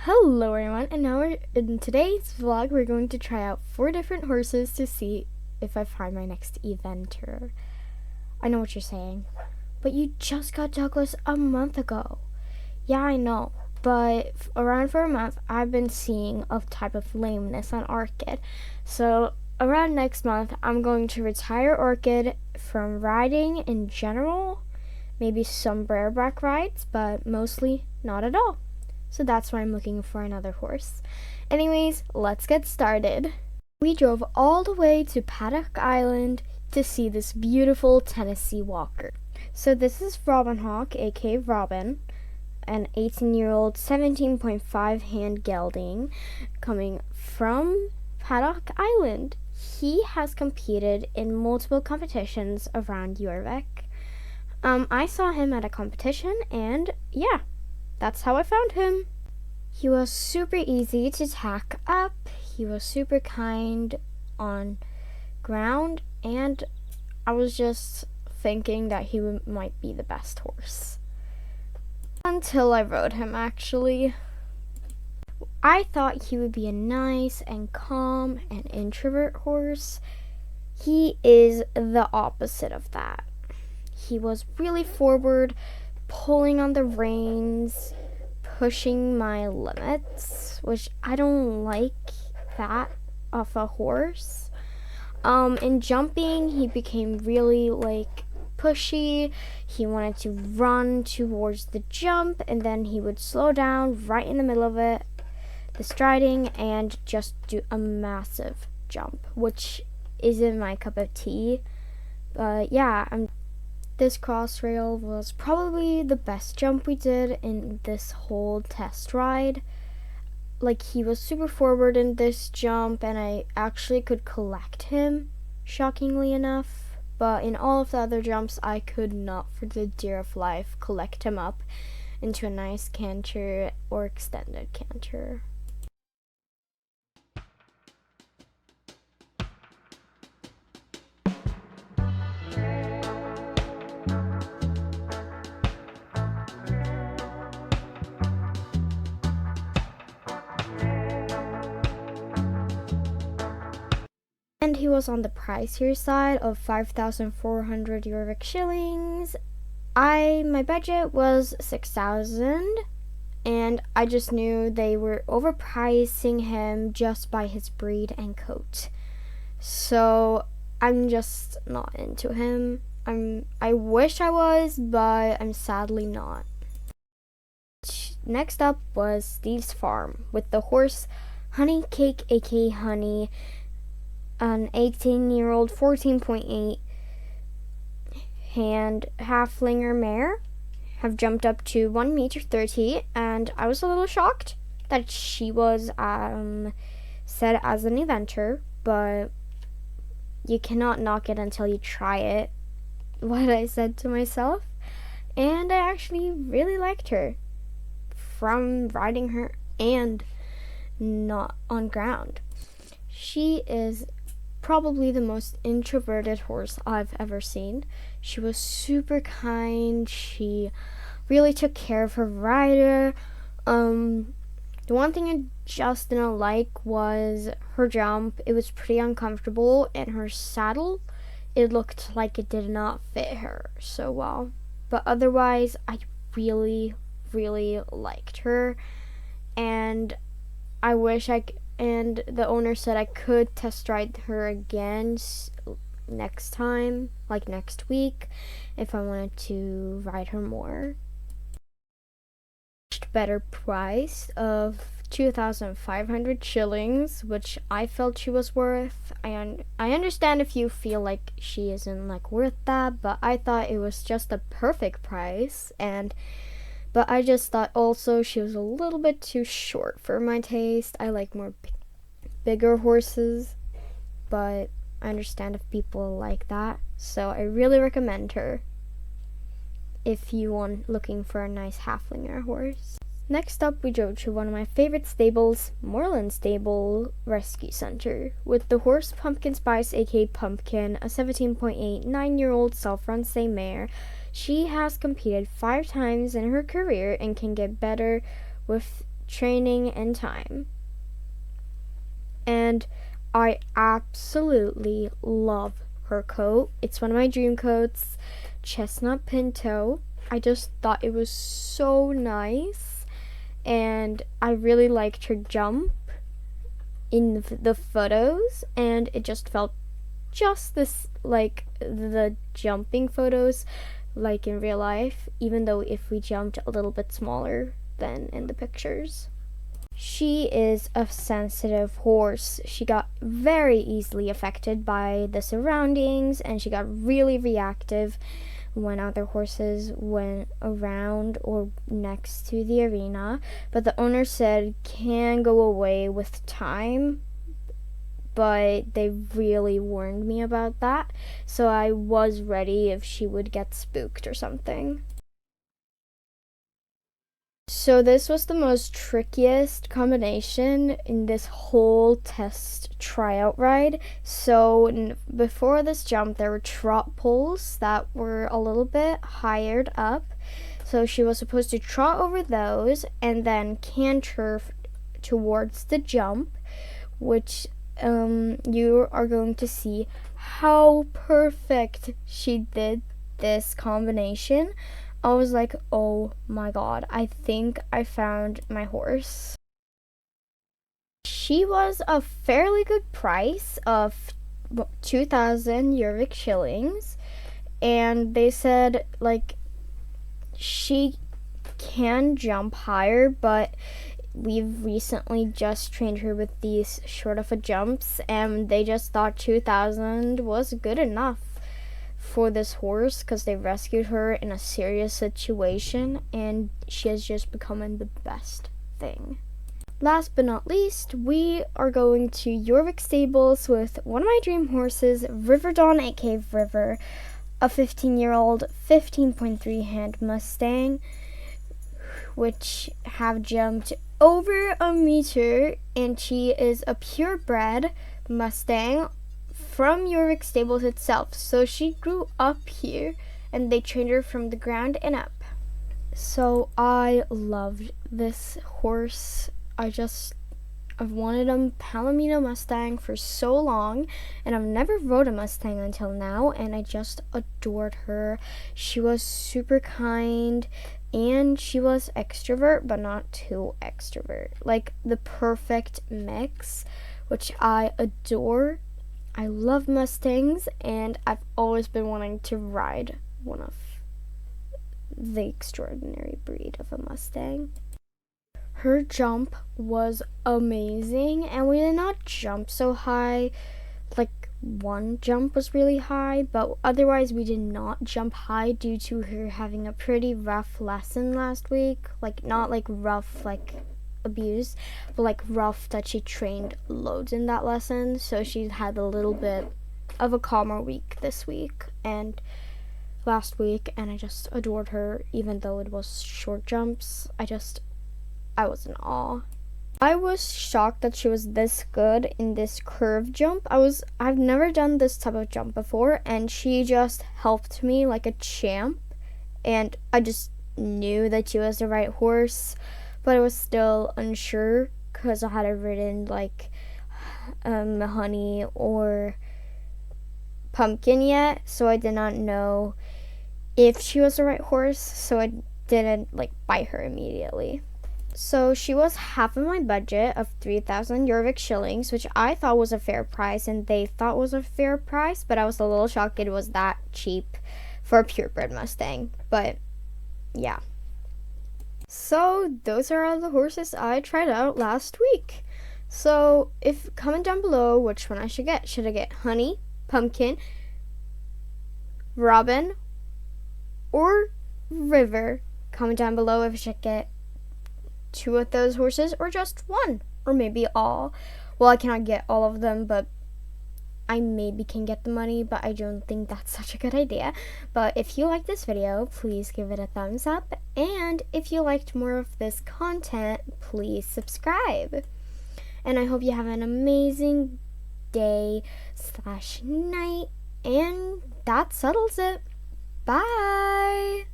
Hello everyone, and now in today's vlog we're going to try out 4 different horses to see if I find my next eventer. I know what you're saying, but you just got Douglas a month ago. Yeah, I know, but around for a month I've been seeing a type of lameness on Orchid. So around next month I'm going to retire Orchid from riding in general, maybe some bareback rides, but mostly not at all. So that's why I'm looking for another horse. Anyways, let's get started. We drove all the way to Paddock Island to see this beautiful Tennessee Walker. So this is Robin Hawk, aka Robin, an 18-year-old 17.5 hand gelding coming from Paddock Island. He has competed in multiple competitions around Jorvik. I saw him at a competition and yeah, that's how I found him. He was super easy to tack up, he was super kind on ground, and I was just thinking that he might be the best horse. Until I rode him, actually. I thought he would be a nice and calm and introvert horse. He is the opposite of that. He was really forward, pulling on the reins, pushing my limits, which I don't like that of a horse. In jumping, he became really pushy. He wanted to run towards the jump, and then he would slow down right in the middle of it, the striding, and just do a massive jump, which isn't my cup of tea. But yeah, this crossrail was probably the best jump we did in this whole test ride. He was super forward in this jump, and I actually could collect him, shockingly enough. But in all of the other jumps, I could not, for the dear of life, collect him up into a nice canter or extended canter. And he was on the pricier side of 5,400 Jorvik shillings. My budget was 6,000, and I just knew they were overpricing him just by his breed and coat. So I'm just not into him. I wish I was, but I'm sadly not. Next up was Steve's farm with the horse Honey Cake, aka Honey, an 18-year-old 14.8 hand halflinger mare. Have jumped up to 1.30 meters, and I was a little shocked that she was said as an eventer, but you cannot knock it until you try it, what I said to myself. And I actually really liked her from riding her and not on ground. She is probably the most introverted horse I've ever seen. She was super kind. She really took care of her rider. The one thing I just didn't like was her jump. It was pretty uncomfortable, and her saddle, it looked like it did not fit her so well. But otherwise, I really, really liked her, and I wish and the owner said I could test ride her again next time, next week, if I wanted to ride her more. Better price of 2,500 shillings, which I felt she was worth. I understand if you feel like she isn't worth that, but I thought it was just a perfect price. But I just thought also she was a little bit too short for my taste. I like more bigger horses, but I understand if people like that. So I really recommend her if you want looking for a nice halflinger horse. Next up, we drove to one of my favorite stables, Moreland Stable Rescue Center, with the horse Pumpkin Spice, aka Pumpkin, a 17.8 9-year-old self-run stay mare. She has competed 5 times in her career and can get better with training and time. And I absolutely love her coat. It's one of my dream coats, chestnut pinto. I just thought it was so nice, and I really liked her jump in the photos, and it just felt just this like the jumping photos like in real life, even though if we jumped a little bit smaller than in the pictures. She is a sensitive horse. She got very easily affected by the surroundings, and she got really reactive when other horses went around or next to the arena. But the owner said can go away with time, but they really warned me about that, so I was ready if she would get spooked or something. So this was the most trickiest combination in this whole test tryout ride. So before this jump, there were trot poles that were a little bit higher up. So she was supposed to trot over those and then canter towards the jump, which you are going to see how perfect she did this combination. I was like, oh my god, I think I found my horse. She was a fairly good price of 2,000 Jorvik shillings, and they said like she can jump higher, but we've recently just trained her with these short of a jumps, and they just thought 2,000 was good enough for this horse because they rescued her in a serious situation, and she has just become the best thing. Last but not least, we are going to Jorvik stables with one of my dream horses, River Dawn aka River, a 15-year-old 15.3 hand Mustang, which have jumped over a meter, and she is a purebred Mustang from Jorvik stables itself. So she grew up here, and they trained her from the ground and up. So I loved this horse. I've wanted a Palomino Mustang for so long, and I've never rode a Mustang until now, and I just adored her. She was super kind, and she was extrovert, but not too extrovert. Like the perfect mix, which I adore. I love Mustangs, and I've always been wanting to ride one of the extraordinary breed of a Mustang. Her jump was amazing, and we did not jump so high. Like one jump was really high, but otherwise we did not jump high due to her having a pretty rough lesson last week. Like not like rough like abuse, but like rough that she trained loads in that lesson. So she had a little bit of a calmer week this week and last week, and I just adored her. Even though it was short jumps, I was in awe. I was shocked that she was this good in this curve jump. I've never done this type of jump before, and she just helped me like a champ, and I just knew that she was the right horse, but I was still unsure because I hadn't ridden like honey or pumpkin yet, so I did not know if she was the right horse, so I didn't like buy her immediately. So she was half of my budget of 3,000 Jorvik shillings, which I thought was a fair price, and they thought was a fair price, but I was a little shocked it was that cheap for a purebred Mustang. But yeah. So those are all the horses I tried out last week. So comment down below which one I should get. Should I get Honey, Pumpkin, Robin, or River? Comment down below if I should get 2 of those horses or just 1, or maybe all. Well, I cannot get all of them, but I maybe can get the money, but I don't think that's such a good idea. But if you like this video, please give it a thumbs up, and if you liked more of this content, please subscribe. And I hope you have an amazing day/night, and that settles it. Bye!